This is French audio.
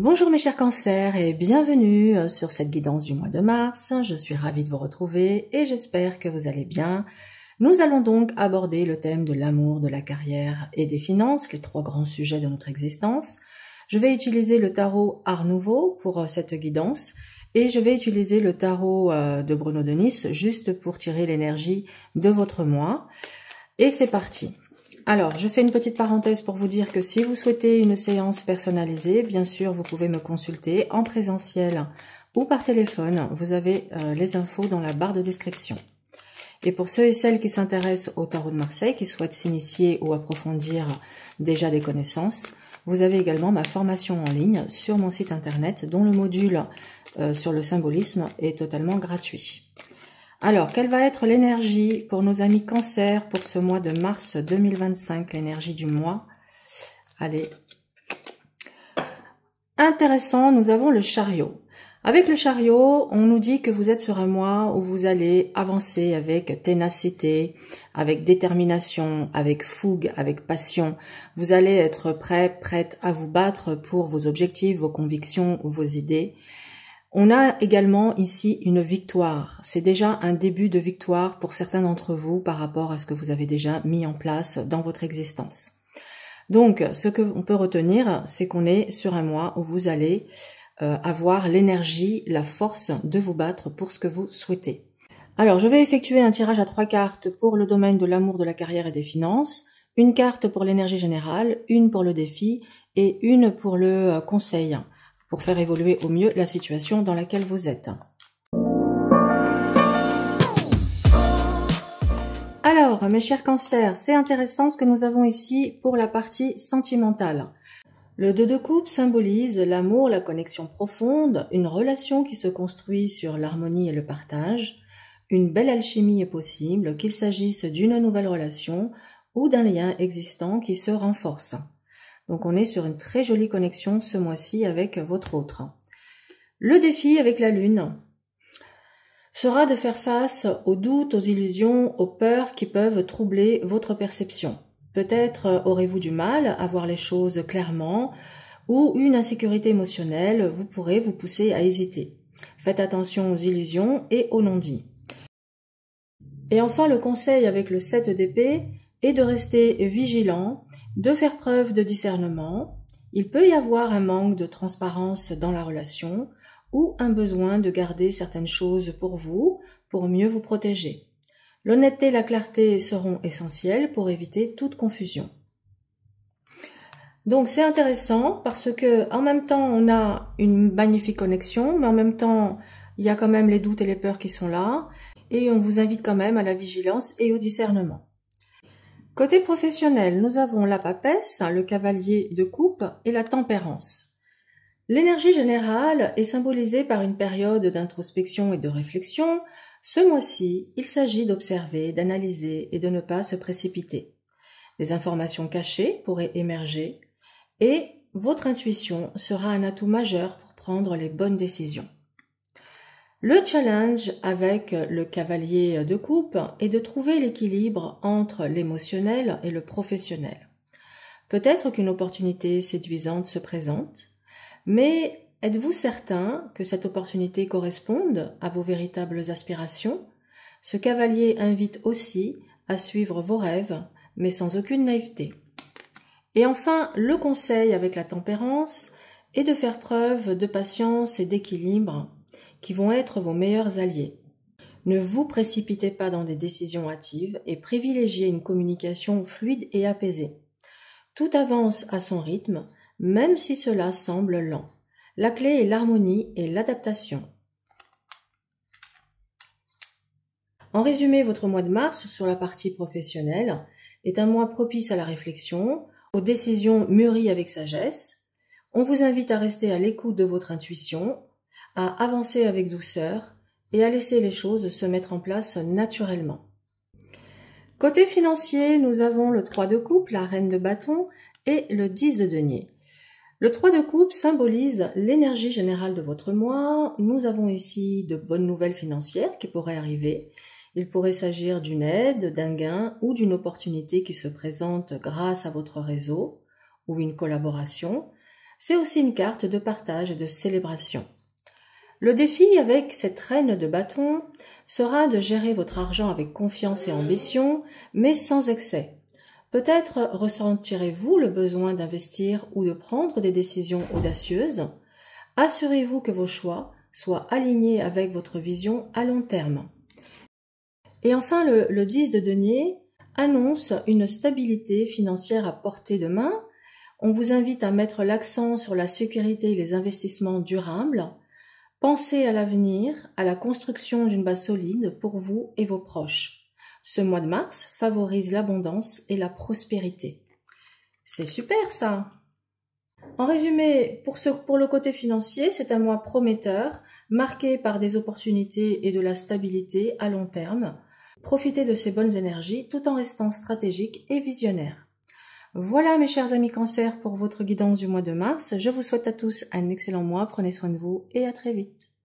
Bonjour mes chers cancers et bienvenue sur cette guidance du mois de mars. Je suis ravie de vous retrouver et j'espère que vous allez bien. Nous allons donc aborder le thème de l'amour, de la carrière et des finances, les trois grands sujets de notre existence. Je vais utiliser le tarot Art Nouveau pour cette guidance et je vais utiliser le tarot de Bruno de Nice juste pour tirer l'énergie de votre mois. Et c'est parti. Alors, je fais une petite parenthèse pour vous dire que si vous souhaitez une séance personnalisée, bien sûr, vous pouvez me consulter en présentiel ou par téléphone. Vous avez les infos dans la barre de description. Et pour ceux et celles qui s'intéressent au tarot de Marseille, qui souhaitent s'initier ou approfondir déjà des connaissances, vous avez également ma formation en ligne sur mon site internet dont le module sur le symbolisme est totalement gratuit. Alors, quelle va être l'énergie pour nos amis Cancer pour ce mois de mars 2025, l'énergie du mois? Allez. Intéressant, nous avons le chariot. Avec le chariot, on nous dit que vous êtes sur un mois où vous allez avancer avec ténacité, avec détermination, avec fougue, avec passion. Vous allez être prête à vous battre pour vos objectifs, vos convictions, vos idées. On a également ici une victoire. C'est déjà un début de victoire pour certains d'entre vous par rapport à ce que vous avez déjà mis en place dans votre existence. Donc, ce qu'on peut retenir, c'est qu'on est sur un mois où vous allez avoir l'énergie, la force de vous battre pour ce que vous souhaitez. Alors, je vais effectuer un tirage à 3 cartes pour le domaine de l'amour, de la carrière et des finances, une carte pour l'énergie générale, une pour le défi et une pour le conseil, pour faire évoluer au mieux la situation dans laquelle vous êtes. Alors, mes chers cancers, c'est intéressant ce que nous avons ici pour la partie sentimentale. Le 2 de coupe symbolise l'amour, la connexion profonde, une relation qui se construit sur l'harmonie et le partage. Une belle alchimie est possible, qu'il s'agisse d'une nouvelle relation ou d'un lien existant qui se renforce. Donc on est sur une très jolie connexion ce mois-ci avec votre autre. Le défi avec la lune sera de faire face aux doutes, aux illusions, aux peurs qui peuvent troubler votre perception. Peut-être aurez-vous du mal à voir les choses clairement ou une insécurité émotionnelle vous pourrez vous pousser à hésiter. Faites attention aux illusions et aux non-dits. Et enfin, le conseil avec le 7 d'épée est de rester vigilant, de faire preuve de discernement. Il peut y avoir un manque de transparence dans la relation ou un besoin de garder certaines choses pour vous, pour mieux vous protéger. L'honnêteté et la clarté seront essentielles pour éviter toute confusion. Donc c'est intéressant parce que en même temps on a une magnifique connexion, mais en même temps il y a quand même les doutes et les peurs qui sont là et on vous invite quand même à la vigilance et au discernement. Côté professionnel, nous avons la papesse, le cavalier de coupe et la tempérance. L'énergie générale est symbolisée par une période d'introspection et de réflexion. Ce mois-ci, il s'agit d'observer, d'analyser et de ne pas se précipiter. Les informations cachées pourraient émerger et votre intuition sera un atout majeur pour prendre les bonnes décisions. Le challenge avec le cavalier de coupe est de trouver l'équilibre entre l'émotionnel et le professionnel. Peut-être qu'une opportunité séduisante se présente, mais êtes-vous certain que cette opportunité corresponde à vos véritables aspirations? Ce cavalier invite aussi à suivre vos rêves, mais sans aucune naïveté. Et enfin, le conseil avec la tempérance est de faire preuve de patience et d'équilibre qui vont être vos meilleurs alliés. Ne vous précipitez pas dans des décisions hâtives et privilégiez une communication fluide et apaisée. Tout avance à son rythme, même si cela semble lent. La clé est l'harmonie et l'adaptation. En résumé, votre mois de mars sur la partie professionnelle est un mois propice à la réflexion, aux décisions mûries avec sagesse. On vous invite à rester à l'écoute de votre intuition, à avancer avec douceur et à laisser les choses se mettre en place naturellement. Côté financier, nous avons le 3 de coupe, la reine de bâton et le 10 de denier. Le 3 de coupe symbolise l'énergie générale de votre mois. Nous avons ici de bonnes nouvelles financières qui pourraient arriver. Il pourrait s'agir d'une aide, d'un gain ou d'une opportunité qui se présente grâce à votre réseau ou une collaboration. C'est aussi une carte de partage et de célébration. Le défi avec cette reine de bâton sera de gérer votre argent avec confiance et ambition, mais sans excès. Peut-être ressentirez-vous le besoin d'investir ou de prendre des décisions audacieuses. Assurez-vous que vos choix soient alignés avec votre vision à long terme. Et enfin, le 10 de denier annonce une stabilité financière à portée de main. On vous invite à mettre l'accent sur la sécurité et les investissements durables. Pensez à l'avenir, à la construction d'une base solide pour vous et vos proches. Ce mois de mars favorise l'abondance et la prospérité. C'est super ça! En résumé, pour le côté financier, c'est un mois prometteur, marqué par des opportunités et de la stabilité à long terme. Profitez de ces bonnes énergies tout en restant stratégique et visionnaire. Voilà mes chers amis Cancer pour votre guidance du mois de mars. Je vous souhaite à tous un excellent mois, prenez soin de vous et à très vite.